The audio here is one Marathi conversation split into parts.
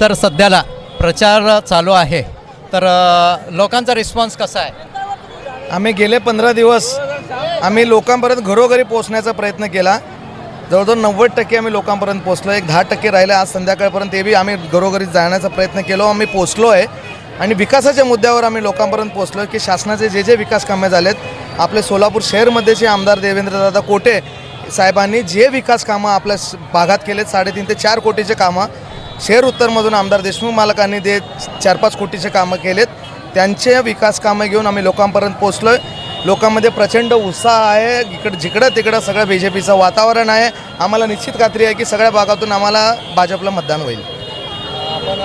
सर सध्याला प्रचार चालू आहे तर लोकांचा रिस्पॉन्स कसा आहे? आम्ही गेले 15 दिवस आम्ही लोकांपर्यंत घरोघरी पोहोचण्याचा प्रयत्न केला. जवळजवळ 90% आम्ही लोकांपर्यंत पोहोचलो. एक 10% राहिले आज संध्याकाळपर्यंत, ते बी आम्ही घरोघरी जाण्याचा प्रयत्न केलो. आम्ही पोहोचलो आहे आणि विकासाच्या मुद्द्यावर आम्ही लोकांपर्यंत पोहोचलो की शासनाचे जे जे विकास कामे झालेत, आपले सोलापूर शहरमध्येचे आमदार देवेंद्रदादा कोटे साहेबांनी जे विकास कामं आपल्या भागात केलेत 3.5 ते 4 कोटीचे कामं, शहर उत्तरमधून आमदार देशमुख मालकांनी 4-5 कोटीचे कामं केलेत, त्यांचे विकास कामं घेऊन आम्ही लोकांपर्यंत पोहोचलो आहे. लोकांमध्ये प्रचंड उत्साह आहे. जिकडं तिकडं सगळं BJPचं वातावरण आहे. आम्हाला निश्चित खात्री आहे की सगळ्या भागातून आम्हाला भाजपला मतदान होईल. आपण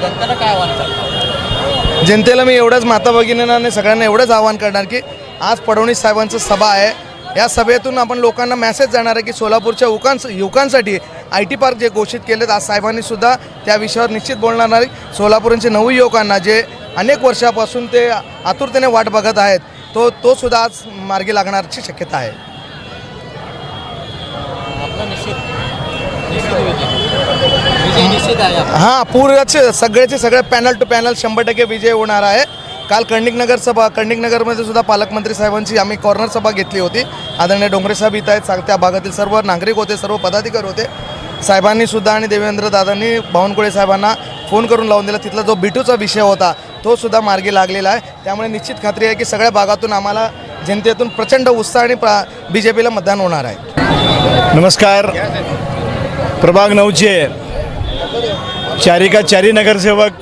जनतेला काय आव्हान करणार? जनतेला मी एवढंच माता भगिनींना आणि सगळ्यांना एवढंच आवाहन करणार की आज फडणवीस साहेबांचं सभा आहे. या सभेतून आपण लोकांना मेसेज जाणार आहे की सोलापूरच्या युवकांसाठी IT पार्क जे घोषित केलेत, आज साहेबांनी सुद्धा त्या विषयावर निश्चित बोलणार आहे. सोलापूरचे नवयुवकांना जे अनेक वर्षापासून ते आतुरतेने वाट बघत आहेत, तो सुद्धा आज मार्गी लागण्याची शक्यता आहे. हां, पूर्वचे सगळ्याचे सगळे पॅनल टू पॅनल 100% विजय होणार आहे. काल कर्णिकनगरमध्ये सुद्धा पालकमंत्री साहेबांची आम्ही कॉर्नर सभा घेतली होती. आदरणीय डोंगरे साहेब इथं आहेत. त्या भागातील सर्व नागरिक होते, सर्व पदाधिकारी होते. साहेबांनी सुद्धा आणि देवेंद्रदादांनी बावनकुळे साहेबांना फोन करून लावून दिला. तिथला जो बिटूचा विषय होता तो सुद्धा मार्गी लागलेला आहे. त्यामुळे निश्चित खात्री आहे की सगळ्या भागातून आम्हाला जनतेतून प्रचंड उत्साह आणि BJPला मतदान होणार आहे. नमस्कार. प्रभाग 9चे चारिका चारी नगरसेवक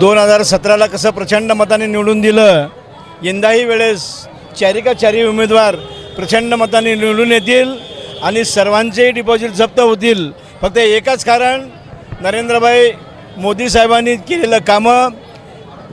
2017ला कसं प्रचंड मताने निवडून दिलं, यंदाही वेळेस चारिका चारी उमेदवार प्रचंड मताने निवडून येतील आणि सर्वांचे डिपॉझिट जप्त होतील. फक्त एकच कारण, नरेंद्रभाई मोदी साहेबांनी केलेलं कामं,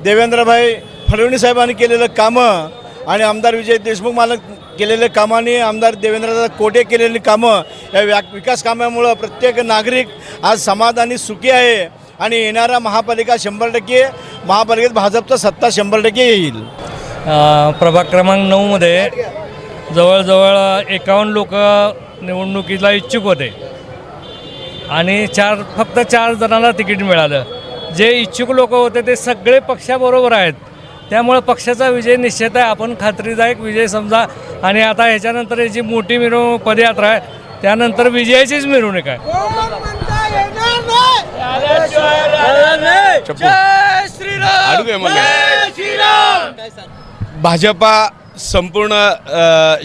देवेंद्रभाई फडणवीस साहेबांनी केलेलं कामं आणि आमदार विजय देशमुख मालक केलेले कामाने आमदार देवेंद्रदादा कोटे केलेली कामं, या विकास कामामुळं प्रत्येक नागरिक आज समाधानी सुखी आहे आणि येणारा महापालिका 100% महापालिकेत भाजपचा सत्ता 100% येईल. प्रभाग क्रमांक 9मध्ये जवळजवळ 51 लोक निवडणुकीला इच्छुक होते आणि फक्त 4 जणांना तिकीट मिळालं. जे इच्छुक लोक होते ते सगळे पक्षाबरोबर आहेत. त्यामुळे पक्षाचा विजय निश्चित आहे. आपण खात्रीदायक विजय समजा. आणि आता ह्याच्यानंतर याची मोठी मिरवणूक पदयात्रा आहे, त्यानंतर विजयाचीच मिरवणूक आहे. भाजपा संपूर्ण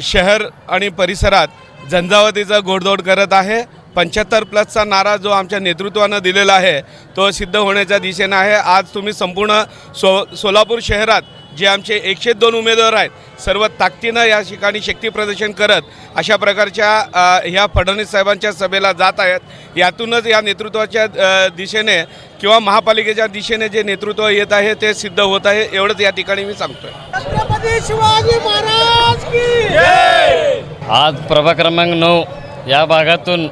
शहर आणि परिसरात झंझावातीचा घोडदौड करत आहे. 75+ नारा जो आमच्या नेतृत्वानं दिलेला आहे तो सिद्ध होण्याच्या दिशेनं आहे. आज तुम्ही संपूर्ण सोलापूर शहरात जे आमचे 102 उमेदवार आहेत, सर्व ताकदीनं या ठिकाणी शक्ती प्रदर्शन करत अशा प्रकारच्या ह्या फडणवीस साहेबांच्या सभेला जात आहेत. यातूनच या नेतृत्वाच्या दिशेने किंवा महापालिकेच्या दिशेने जे नेतृत्व येत आहे ते सिद्ध होत आहे. एवढंच या ठिकाणी मी सांगतोय. आज प्रभाग क्रमांक 9 या भागातून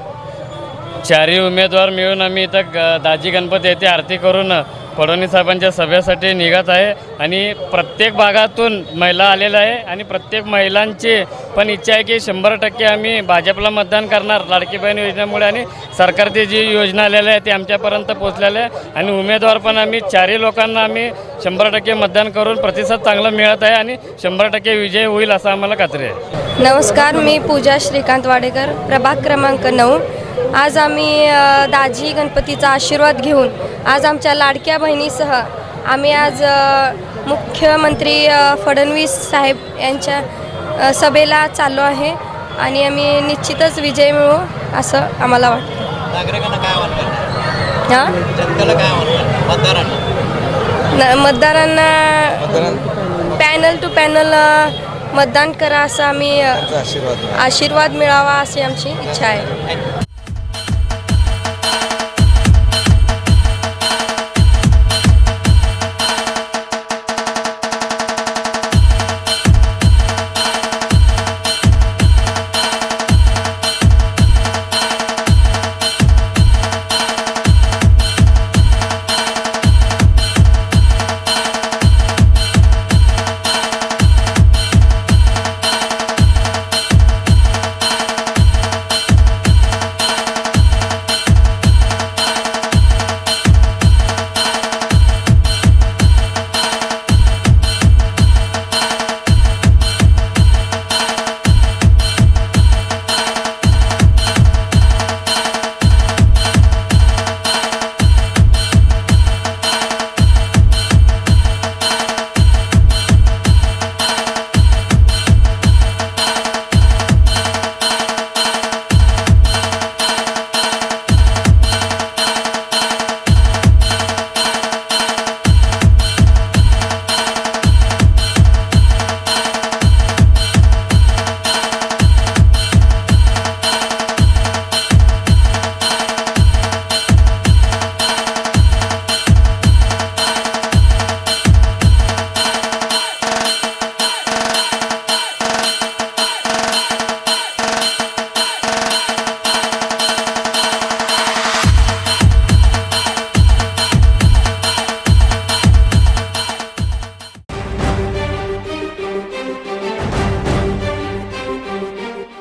4 उमेदवार मिळून आम्ही इथं दाजी गणपती येथे आरती करून फडणवीस साहेबांच्या सभेसाठी निघत आहे. आणि प्रत्येक भागातून महिला आलेल्या आहे आणि प्रत्येक महिलांची पण इच्छा आहे की 100% आम्ही भाजपला मतदान करणार. लाडकी बहीण योजनेमुळे आणि सरकारची जी योजना आलेल्या आहे ती आमच्यापर्यंत पोहोचलेल्या आहे आणि उमेदवार पण आम्ही 4 लोकांना आम्ही 100% मतदान करून प्रतिसाद चांगला मिळत आहे आणि 100% विजय होईल असं आम्हाला खात्री आहे. नमस्कार, मी पूजा श्रीकांत वाडेकर, प्रभाग क्रमांक 9. आज आम्ही दाजी गणपतीचा आशीर्वाद घेऊन आज आमच्या लाडक्या बहिणीसह आम्ही आज मुख्यमंत्री फडणवीस साहेब यांच्या सभेला चाललो आहे आणि आम्ही निश्चितच विजय मिळवू असं आम्हाला वाटतं. नागरिकांना काय आव्हान करणार? हां, जनतेला काय आव्हान करणार? मतदारांना पॅनल टू पॅनल मतदान करा असं आम्ही आशीर्वाद मिळावा अशी आमची इच्छा आहे.